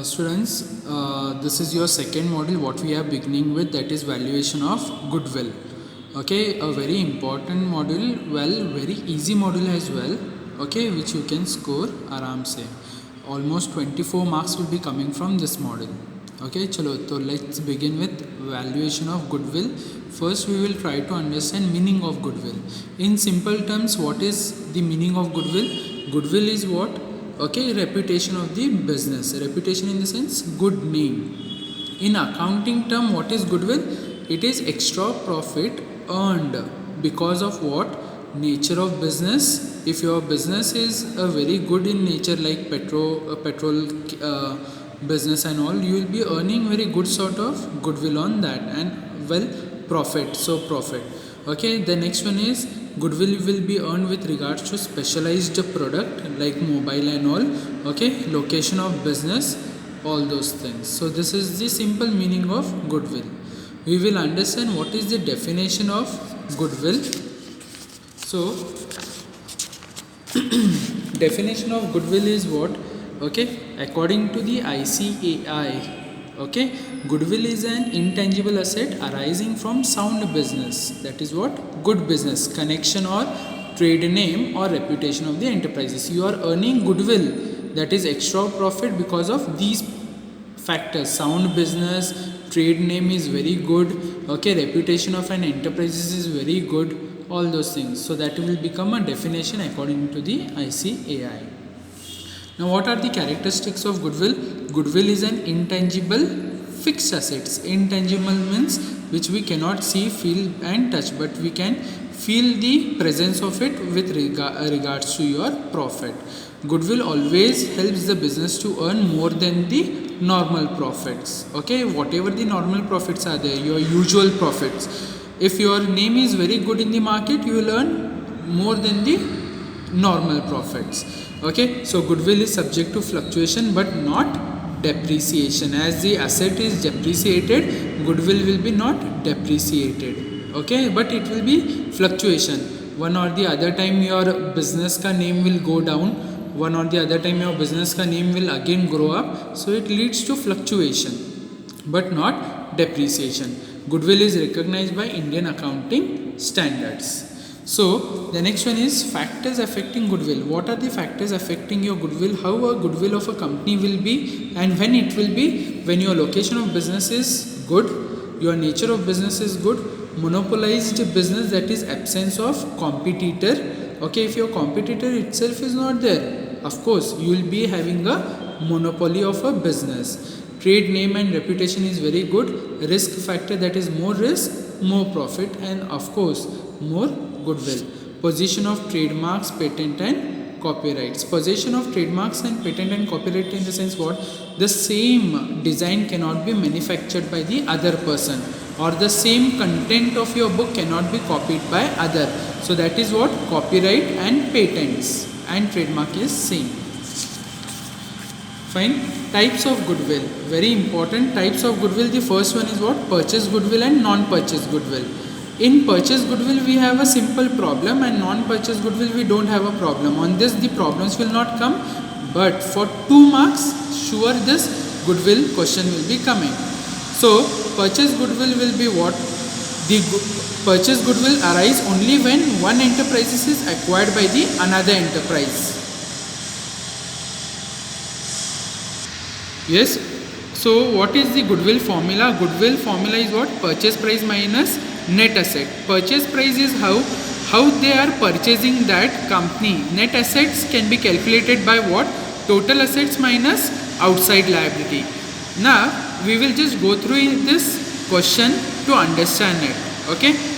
Students, this is your second module what we are beginning with, that is valuation of goodwill. Okay, a very important module, well, very easy module as well, okay, which you can score aram se. Almost 24 marks will be coming from this module. Okay, chalo, so let's begin with valuation of goodwill. First we will try to understand meaning of goodwill. In simple terms, what is the meaning of goodwill? Goodwill is what? Okay, reputation of the business. Reputation in the sense good name. In accounting term, what is goodwill? It is extra profit earned because of what? Nature of business. If your business is very good in nature, like petrol business and all, you will be earning very good sort of goodwill on that, and well, profit. So profit. Okay, the next one is goodwill will be earned with regards to specialized product like mobile and all. Okay, location of business, all those things. So this is the simple meaning of goodwill. We will understand what is the definition of goodwill. So definition of goodwill is what? Okay, according to the ICAI, okay, goodwill is an intangible asset arising from sound business. That is what? Good business, connection or trade name or reputation of the enterprises. You are earning goodwill, that is extra profit, because of these factors. Sound business, trade name is very good, okay, reputation of an enterprises is very good, all those things. So that will become a definition according to the ICAI. Now what are the characteristics of goodwill? Goodwill is an intangible fixed assets. Intangible means which we cannot see, feel and touch, but we can feel the presence of it with regards to your profit. Goodwill always helps the business to earn more than the normal profits. Okay, whatever the normal profits are there, your usual profits. If your name is very good in the market, you will earn more than the normal profits. Okay, so goodwill is subject to fluctuation but not depreciation. As the asset is depreciated, goodwill will be not depreciated. Okay, but it will be fluctuation. One or the other time your business ka name will go down, one or the other time your business ka name will again grow up. So it leads to fluctuation but not depreciation. Goodwill is recognized by Indian accounting standards. So the next one is factors affecting goodwill. What are the factors affecting your goodwill? How a goodwill of a company will be, and when it will be? When your location of business is good, your nature of business is good, monopolized business, that is absence of competitor. Okay, if your competitor itself is not there, of course you will be having a monopoly of a business. Trade name and reputation is very good. Risk factor, that is more risk, more profit, and of course more goodwill. Possession of trademarks, patent and copyrights. Possession of trademarks and patent and copyright in the sense what? The same design cannot be manufactured by the other person, or the same content of your book cannot be copied by other. So that is what? Copyright and patents, and trademark is same. Fine. Types of goodwill, very important. Types of goodwill, the first one is what? Purchase goodwill and non-purchase goodwill. In purchase goodwill we have a simple problem, and non-purchase goodwill we don't have a problem. On this the problems will not come, but for 2 marks sure this goodwill question will be coming. So purchase goodwill will be what? The purchase goodwill arise only when one enterprise is acquired by the another enterprise. Yes. So what is the goodwill formula? Goodwill formula is what? Purchase price minus net asset. Purchase price is how they are purchasing that company. Net assets can be calculated by what? Total assets minus outside liability. Now we will just go through this question to understand it. Okay.